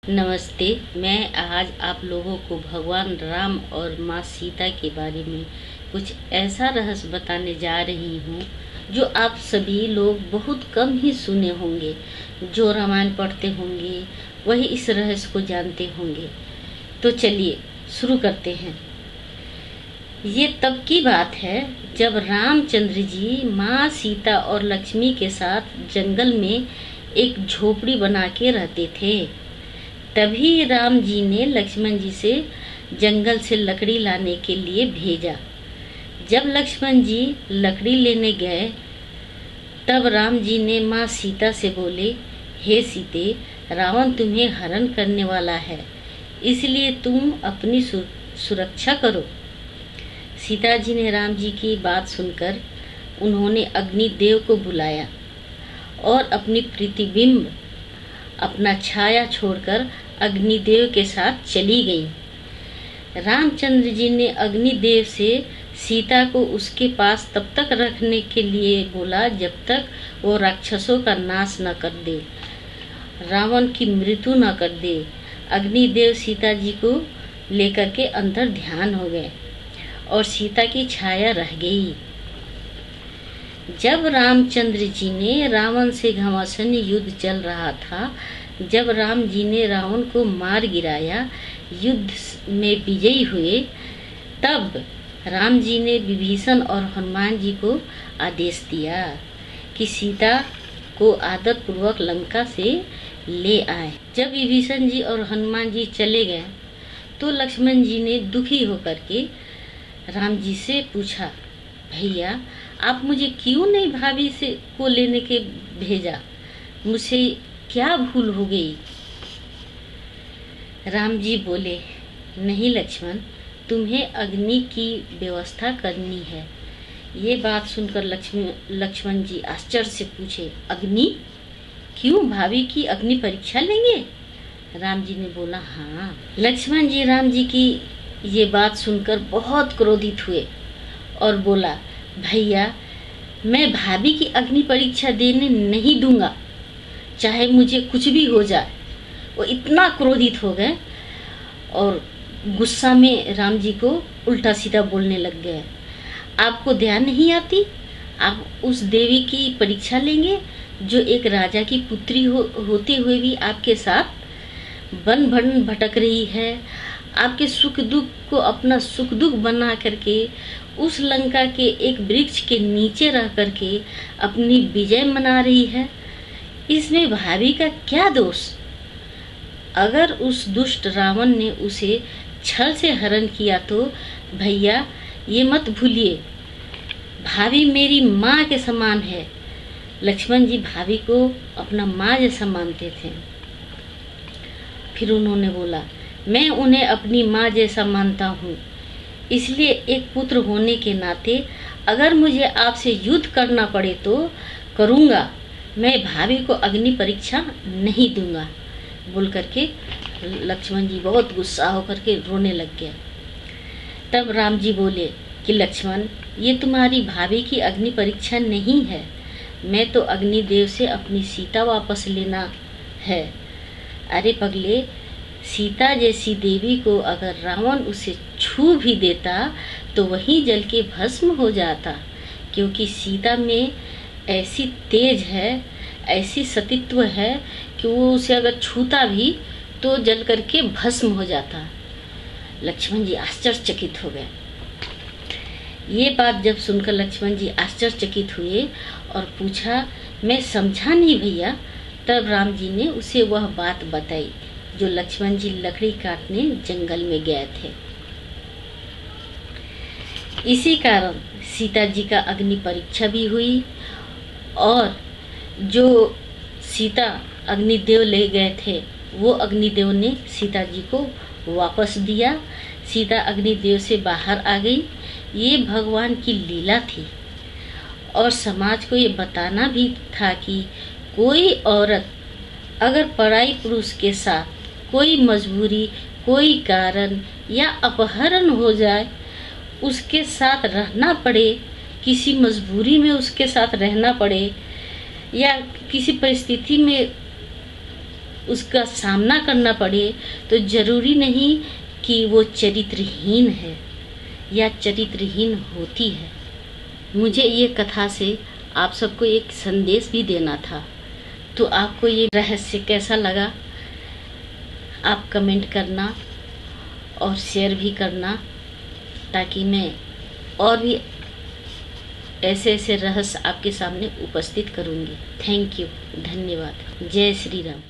नमस्ते। मैं आज आप लोगों को भगवान राम और माँ सीता के बारे में कुछ ऐसा रहस्य बताने जा रही हूँ जो आप सभी लोग बहुत कम ही सुने होंगे। जो रामायण पढ़ते होंगे वही इस रहस्य को जानते होंगे। तो चलिए शुरू करते हैं। ये तब की बात है जब रामचंद्र जी माँ सीता और लक्ष्मी के साथ जंगल में एक झोपड़ी बना के रहते थे। तभी राम जी ने लक्ष्मण जी से जंगल से लकड़ी लाने के लिए भेजा। जब लक्ष्मण जी लकड़ी लेने गए तब राम जी ने माँ सीता से बोले, हे सीते, रावण तुम्हें हरण करने वाला है, इसलिए तुम अपनी सुरक्षा करो। सीता जी ने राम जी की बात सुनकर उन्होंने अग्निदेव को बुलाया और अपनी प्रतिबिंब अपना छाया छोड़कर अग्निदेव के साथ चली गई। रामचंद्र जी ने अग्निदेव से सीता को उसके पास तब तक रखने के लिए बोला जब तक वो राक्षसों का नाश न कर दे, रावण की मृत्यु न कर दे। अग्निदेव सीता जी को लेकर के अंदर ध्यान हो गए और सीता की छाया रह गई। जब रामचंद्र जी ने रावण से घमासान युद्ध चल रहा था, जब राम जी ने रावण को मार गिराया, युद्ध में विजयी हुए, तब राम जी ने विभीषण और हनुमान जी को आदेश दिया कि सीता को आदर पूर्वक लंका से ले आए। जब विभीषण जी और हनुमान जी चले गए तो लक्ष्मण जी ने दुखी होकर के राम जी से पूछा, भैया आप मुझे क्यों नहीं भाभी से को लेने के भेजा, मुझसे क्या भूल हो गई। राम जी बोले, नहीं लक्ष्मण, तुम्हें अग्नि की व्यवस्था करनी है। ये बात सुनकर लक्ष्मण जी आश्चर्य से पूछे, अग्नि? क्यों, भाभी की अग्नि परीक्षा लेंगे? राम जी ने बोला, हाँ। लक्ष्मण जी राम जी की ये बात सुनकर बहुत क्रोधित हुए और बोला, भैया मैं भाभी की अग्नि परीक्षा देने नहीं दूंगा, चाहे मुझे कुछ भी हो जाए। वो इतना क्रोधित हो गए और गुस्सा में राम जी को उल्टा सीधा बोलने लग गए। आपको ध्यान नहीं आती? आप उस देवी की परीक्षा लेंगे जो एक राजा की पुत्री होते हुए भी आपके साथ वन भन भटक रही है, आपके सुख दुख को अपना सुख दुख बना करके उस लंका के एक वृक्ष के नीचे रह करके अपनी विजय मना रही है। इसमें भाभी का क्या दोष? अगर उस दुष्ट रावण ने उसे छल से हरण किया तो भैया ये मत भूलिए, भाभी मेरी माँ के समान है। लक्ष्मण जी भाभी को अपना माँ जैसा मानते थे। फिर उन्होंने बोला, मैं उन्हें अपनी माँ जैसा मानता हूँ, इसलिए एक पुत्र होने के नाते अगर मुझे आपसे युद्ध करना पड़े तो करूँगा, मैं भाभी को अग्नि परीक्षा नहीं दूंगा। बोल करके लक्ष्मण जी बहुत गुस्सा होकर के रोने लग गया। तब राम जी बोले कि लक्ष्मण, ये तुम्हारी भाभी की अग्नि परीक्षा नहीं है, मैं तो अग्निदेव से अपनी सीता वापस लेना है। अरे पगले, सीता जैसी देवी को अगर रावण उसे छू भी देता तो वहीं जल के भस्म हो जाता, क्योंकि सीता में ऐसी तेज है, ऐसी सतीत्व है कि वो उसे अगर छूता भी तो जल करके भस्म हो जाता। लक्ष्मण जी आश्चर्यचकित हो गए। ये बात जब सुनकर लक्ष्मण जी आश्चर्यचकित हुए और पूछा, मैं समझा नहीं भैया। तब राम जी ने उसे वह बात बताई जो लक्ष्मण जी लकड़ी काटने जंगल में गए थे। इसी कारण सीता जी का अग्नि परीक्षा भी हुई और जो सीता अग्निदेव ले गए थे वो अग्निदेव ने सीता जी को वापस दिया। सीता अग्निदेव से बाहर आ गई। ये भगवान की लीला थी और समाज को ये बताना भी था कि कोई औरत अगर पराई पुरुष के साथ कोई मजबूरी, कोई कारण या अपहरण हो जाए, उसके साथ रहना पड़े, किसी मजबूरी में उसके साथ रहना पड़े या किसी परिस्थिति में उसका सामना करना पड़े तो जरूरी नहीं कि वो चरित्रहीन है या चरित्रहीन होती है। मुझे ये कथा से आप सबको एक संदेश भी देना था। तो आपको ये रहस्य कैसा लगा आप कमेंट करना और शेयर भी करना, ताकि मैं और भी ऐसे ऐसे रहस्य आपके सामने उपस्थित करूंगी। थैंक यू, धन्यवाद। जय श्री राम।